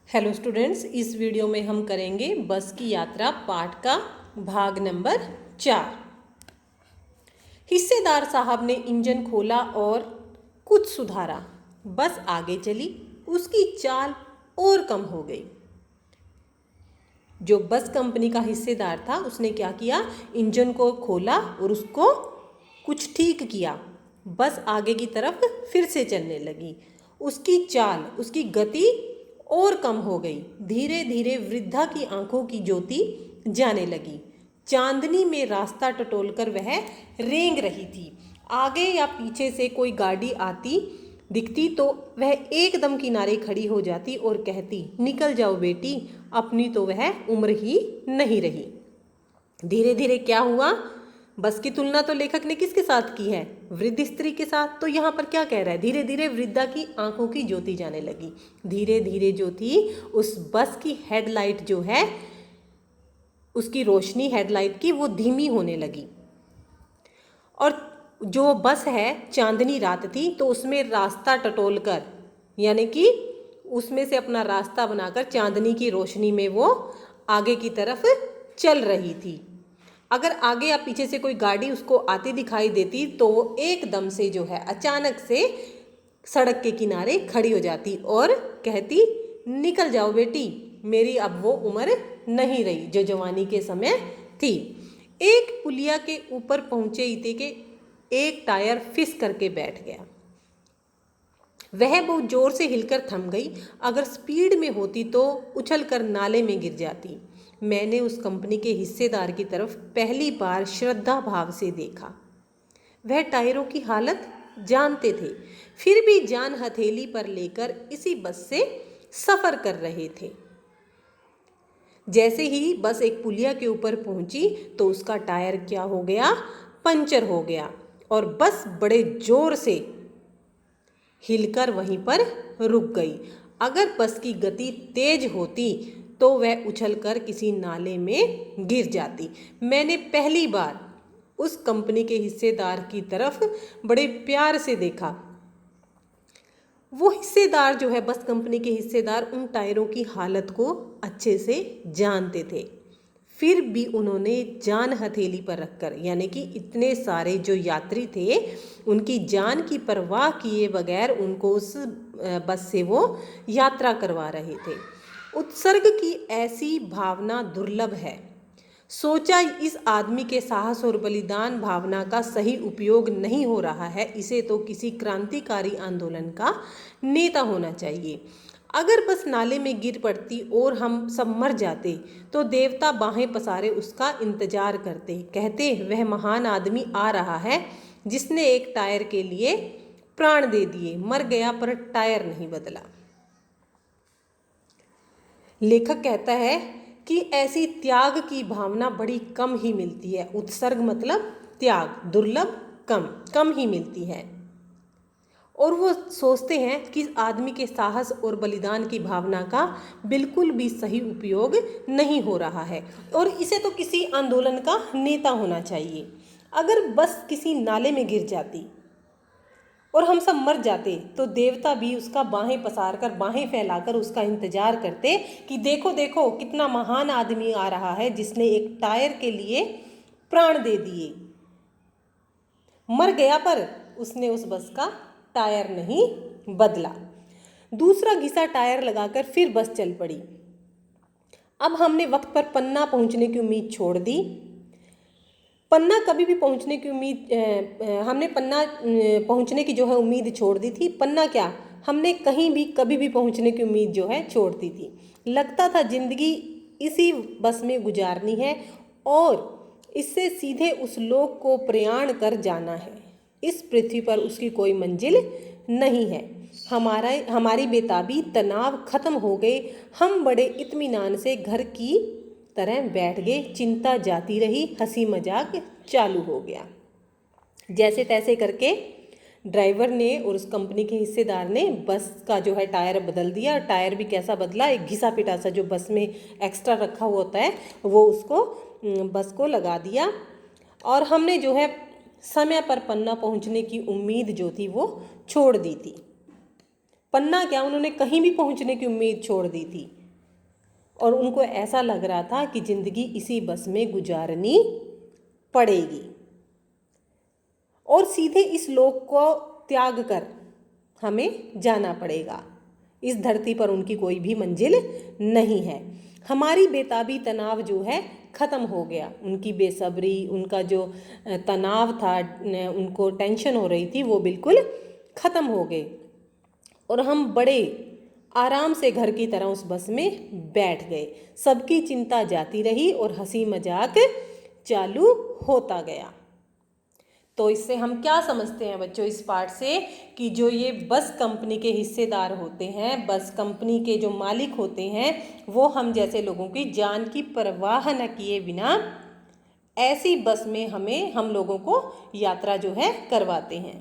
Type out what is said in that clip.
Hello students, इस video में हम करेंगे बस की यात्रा पाठ का भाग नंबर 4। हिस्सेदार साहब ने इंजन खोला और कुछ सुधारा। बस आगे चली, उसकी चाल और कम हो गई। जो बस कंपनी का हिस्सेदार था उसने क्या किया, इंजन को खोला और उसको कुछ ठीक किया। बस आगे की तरफ फिर से चलने लगी। उसकी चाल, उसकी गति और कम हो गई। धीरे धीरे वृद्धा की आंखों की ज्योति जाने लगी। चांदनी में रास्ता टटोलकर वह रेंग रही थी। आगे या पीछे से कोई गाड़ी आती दिखती तो वह एकदम किनारे खड़ी हो जाती और कहती, निकल जाओ बेटी, अपनी तो वह उम्र ही नहीं रही। धीरे धीरे क्या हुआ, बस की तुलना तो लेखक ने किसके साथ की है, वृद्ध स्त्री के साथ। तो यहाँ पर क्या कह रहा है, धीरे धीरे वृद्धा की आंखों की ज्योति जाने लगी। धीरे धीरे जो थी उस बस की हेडलाइट जो है, उसकी रोशनी हेडलाइट की वो धीमी होने लगी। और जो बस है, चांदनी रात थी तो उसमें रास्ता टटोल कर, यानी कि उसमें से अपना रास्ता बनाकर चांदनी की रोशनी में वो आगे की तरफ चल रही थी। अगर आगे या पीछे से कोई गाड़ी उसको आती दिखाई देती तो वो एकदम से जो है अचानक से सड़क के किनारे खड़ी हो जाती और कहती, निकल जाओ बेटी, मेरी अब वो उम्र नहीं रही जो जवानी के समय थी। एक पुलिया के ऊपर पहुंचे इते के एक टायर फिस करके बैठ गया। वह बहुत जोर से हिलकर थम गई। अगर स्पीड में होती तो उछलकर नाले में गिर जाती। मैंने उस कंपनी के हिस्सेदार की तरफ पहली बार श्रद्धा भाव से देखा। वह टायरों की हालत जानते थे, फिर भी जान हथेली पर लेकर इसी बस से सफर कर रहे थे। जैसे ही बस एक पुलिया के ऊपर पहुंची तो उसका टायर क्या हो गया, पंचर हो गया और बस बड़े जोर से हिलकर वहीं पर रुक गई। अगर बस की गति तेज होती तो वह उछलकर किसी नाले में गिर जाती। मैंने पहली बार उस कंपनी के हिस्सेदार की तरफ बड़े प्यार से देखा। वो हिस्सेदार जो है, बस कंपनी के हिस्सेदार, उन टायरों की हालत को अच्छे से जानते थे। फिर भी उन्होंने जान हथेली पर रखकर, यानी कि इतने सारे जो यात्री थे उनकी जान की परवाह किए बगैर उनको उस बस से वो यात्रा करवा रहे थे। उत्सर्ग की ऐसी भावना दुर्लभ है। सोचा, इस आदमी के साहस और बलिदान भावना का सही उपयोग नहीं हो रहा है। इसे तो किसी क्रांतिकारी आंदोलन का नेता होना चाहिए। अगर बस नाले में गिर पड़ती और हम सब मर जाते तो देवता बाहें पसारे उसका इंतजार करते, कहते वह महान आदमी आ रहा है जिसने एक टायर के लिए प्राण दे दिए, मर गया पर टायर नहीं बदला। लेखक कहता है कि ऐसी त्याग की भावना बड़ी कम ही मिलती है। उत्सर्ग मतलब त्याग, दुर्लभ, कम ही मिलती है। और वो सोचते हैं कि आदमी के साहस और बलिदान की भावना का बिल्कुल भी सही उपयोग नहीं हो रहा है और इसे तो किसी आंदोलन का नेता होना चाहिए। अगर बस किसी नाले में गिर जाती और हम सब मर जाते तो देवता भी उसका बाहें पसार कर, बाहें फैलाकर उसका इंतजार करते कि देखो देखो कितना महान आदमी आ रहा है जिसने एक टायर के लिए प्राण दे दिए। मर गया पर उसने उस बस का टायर नहीं बदला। दूसरा घिसा टायर लगाकर फिर बस चल पड़ी। अब हमने वक्त पर पन्ना पहुंचने की उम्मीद छोड़ दी। पन्ना कभी भी पहुंचने की उम्मीद, हमने पन्ना पहुंचने की जो है उम्मीद छोड़ दी थी। पन्ना क्या, हमने कहीं भी कभी भी पहुंचने की उम्मीद जो है छोड़ दी थी। लगता था जिंदगी इसी बस में गुजारनी है और इससे सीधे उस लोक को प्रयाण कर जाना है। इस पृथ्वी पर उसकी कोई मंजिल नहीं है। हमारी बेताबी, तनाव खत्म हो गए। हम बड़े इत्मीनान से घर की तरह बैठ गए। चिंता जाती रही, हंसी मजाक चालू हो गया। जैसे तैसे करके ड्राइवर ने और उस कंपनी के हिस्सेदार ने बस का जो है टायर बदल दिया। टायर भी कैसा बदला, एक घिसा पिटा सा जो बस में एक्स्ट्रा रखा हुआ होता है वो उसको बस को लगा दिया और हमने जो है समय पर पन्ना पहुंचने की उम्मीद जो थी वो छोड़ दी थी। पन्ना क्या, उन्होंने कहीं भी पहुंचने की उम्मीद छोड़ दी थी। और उनको ऐसा लग रहा था कि ज़िंदगी इसी बस में गुजारनी पड़ेगी और सीधे इस लोक को त्याग कर हमें जाना पड़ेगा। इस धरती पर उनकी कोई भी मंजिल नहीं है। हमारी बेताबी तनाव जो है ख़त्म हो गया। उनकी बेसब्री, उनका जो तनाव था, उनको टेंशन हो रही थी, वो बिल्कुल ख़त्म हो गए और हम बड़े आराम से घर की तरह उस बस में बैठ गए। सबकी चिंता जाती रही और हंसी मजाक चालू होता गया। तो इससे हम क्या समझते हैं बच्चों इस पाठ से, कि जो ये बस कंपनी के हिस्सेदार होते हैं, बस कंपनी के जो मालिक होते हैं, वो हम जैसे लोगों की जान की परवाह न किए बिना ऐसी बस में हम लोगों को यात्रा जो है करवाते हैं।